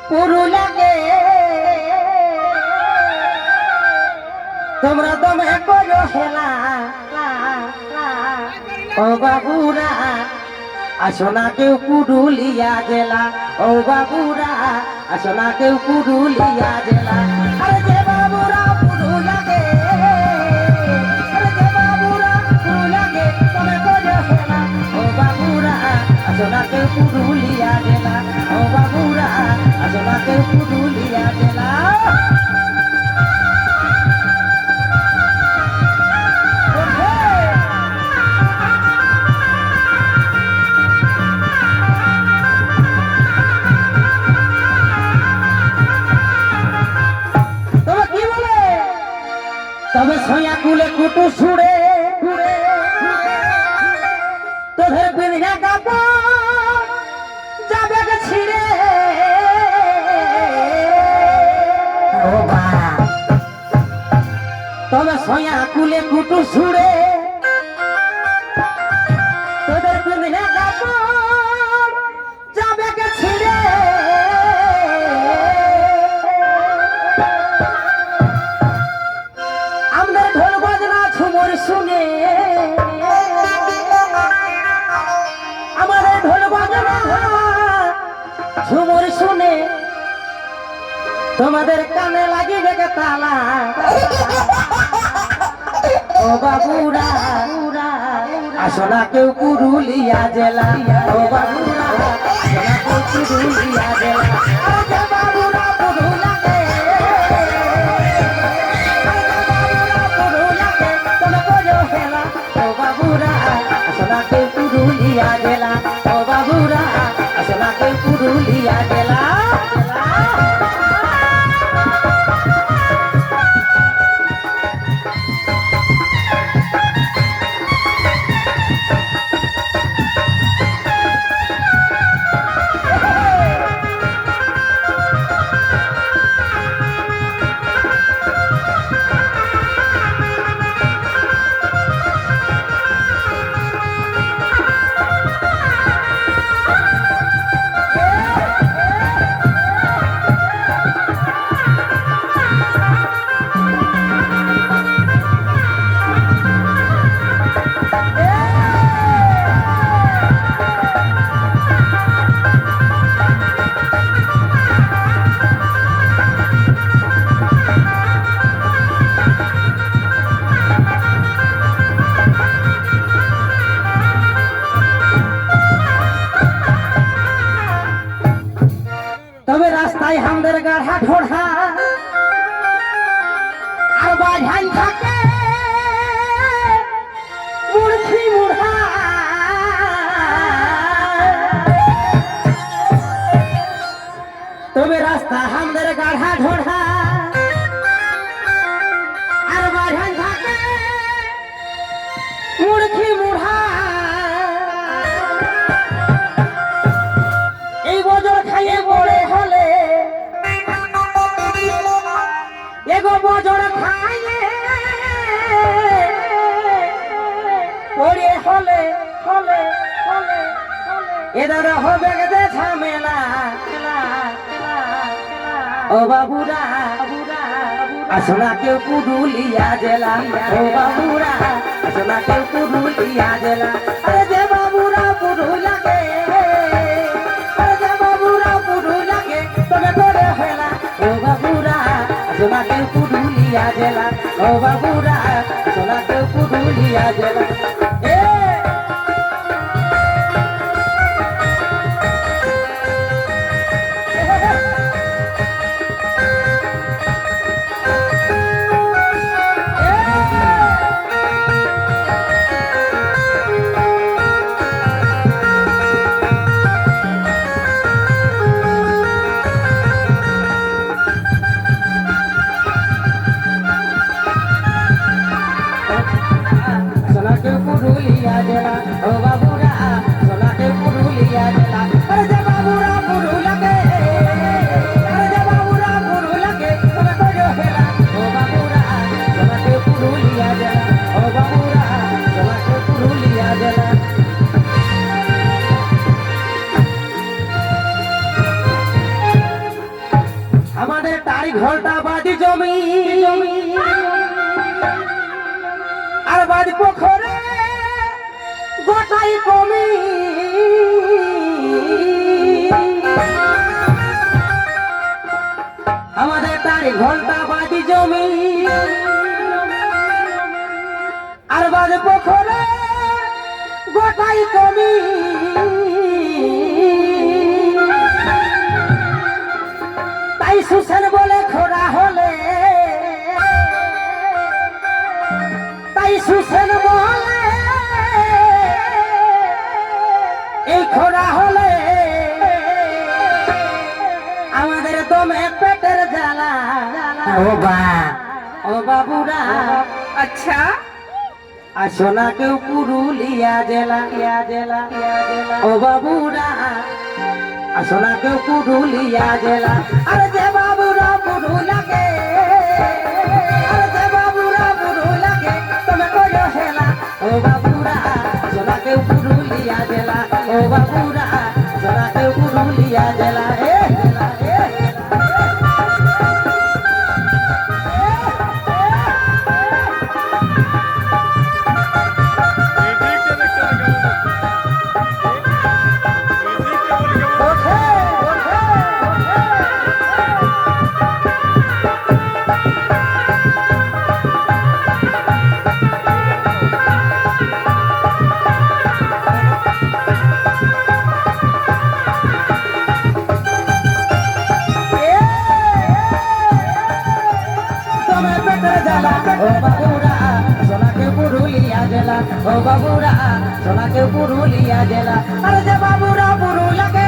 পুরুলাকে তোমরা দমে করো হেলা ও বাবুরা আসো না কেউ পুরুলিয়া জেলা ও বাবুরা আসো না কেউ পুরুলিয়া জেলা আরে যে বাবুরা পুরুলাকে আরে যে বাবুরা পুরুলাকে তোমরা করো হেলা ও বাবুরা আসো না কেউ পুরুলিয়া জেলা ও বাবুরা আসো না কেউ পুরুলিয়া জেলা তবে ছয়া কুলে কুটু ছুড়ে তোদের বিনা কাপড় যাবে ছিড়ে তবে ছয়া কুলে কুটু ছুড়ে তোদের বিনা কাপড় যাবে ছিড়ে শুনে আমাদের ঢোল বাজনা ঝুমুর শুনে তোমাদের কানে লাগিবে তালা ও বাবুরা আসো না কেউ পুরুলিয়া জেলা ও বাবুরা আসো না কেউ পুরুলিয়া জেলা পুরুলিয়া জেলা ও বাবুরা আসো না কেউ পুরুলিয়া জেলা তবে রাস্তায় আমাদের গাড়া ঢোড়া আর বাঝাই থাকে মুড়ি মুড়া তবে রাস্তা আমাদের গাড়া ঢোড়া আর বাঝাই থাকে মুড়ি মুড়া এই বজর খাইয়ে বড়ে হলে এগো বজর খাইয়ে পড়ে হলে হলে হলে এদের হবে যে ঝামেলা ও বাবুরা আসো না কেউ পুরুলিয়া জেলা ও বাবুরা আসো না কেউ পুরুলিয়া জেলা আরে যে বাবুরা পুরুলিয়াকে সোনা কেউ পুরুলিয়া জেলা ও বাবুরা সোনা কেউ পুরুলিয়া জেলা পুরুলিয়া জেলা ও বাবুরা সোনা কেউ পুরুলিয়া জেলা আরে যে বাবুরা পুরুলাকে আরে যে বাবুরা পুরুলাকে সোনা করো হেলা ও বাবুরা সোনা কেউ পুরুলিয়া জেলা ও বাবুরা সোনা কেউ পুরুলিয়া জেলা বাজ পোখরে গোটাই কমি আমাদের তারি ঘন্টা বাজি জমি আর বাজ পোখরে গোটাই কমি তাই সুসেন বলে খোরা হলে তাই সুসেন বলে এই খোরা হলে আমাদের দমে পেটের জ্বালা ও বাবুরা আচ্ছা আসো না কেউ পুরুলিয়া জেলা ও বাবুরা আসো না কেউ পুরুলিয়া জেলা আরে যে বাবুরা পুরুলিয়াকে আরে যে বাবুরা পুরুলিয়াকে তুমি করো হেলা ও বাবুরা আসো না কেউ পুরুলিয়া জেলা ও বাবুরা আসো না কেউ পুরুলিয়া জেলা ও বাবুরা সোনাকে পুরুলিয়া জেলা ও বাবুরা সোনাকে পুরুলিয়া জেলা আরে যে বাবুরা পুরুলিয়াকে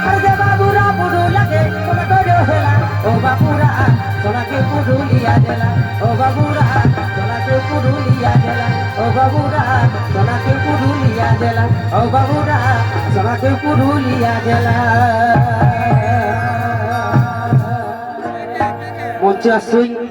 আরে যে বাবুরা পুরুলিয়াকে তোমরা করো হেলা ও বাবুরা সোনাকে পুরুলিয়া জেলা ও বাবুরা সোনাকে পুরুলিয়া জেলা ও বাবুরা সোনাকে পুরুলিয়া জেলা ও বাবুরা সোনাকে পুরুলিয়া জেলা মঞ্চে আসুন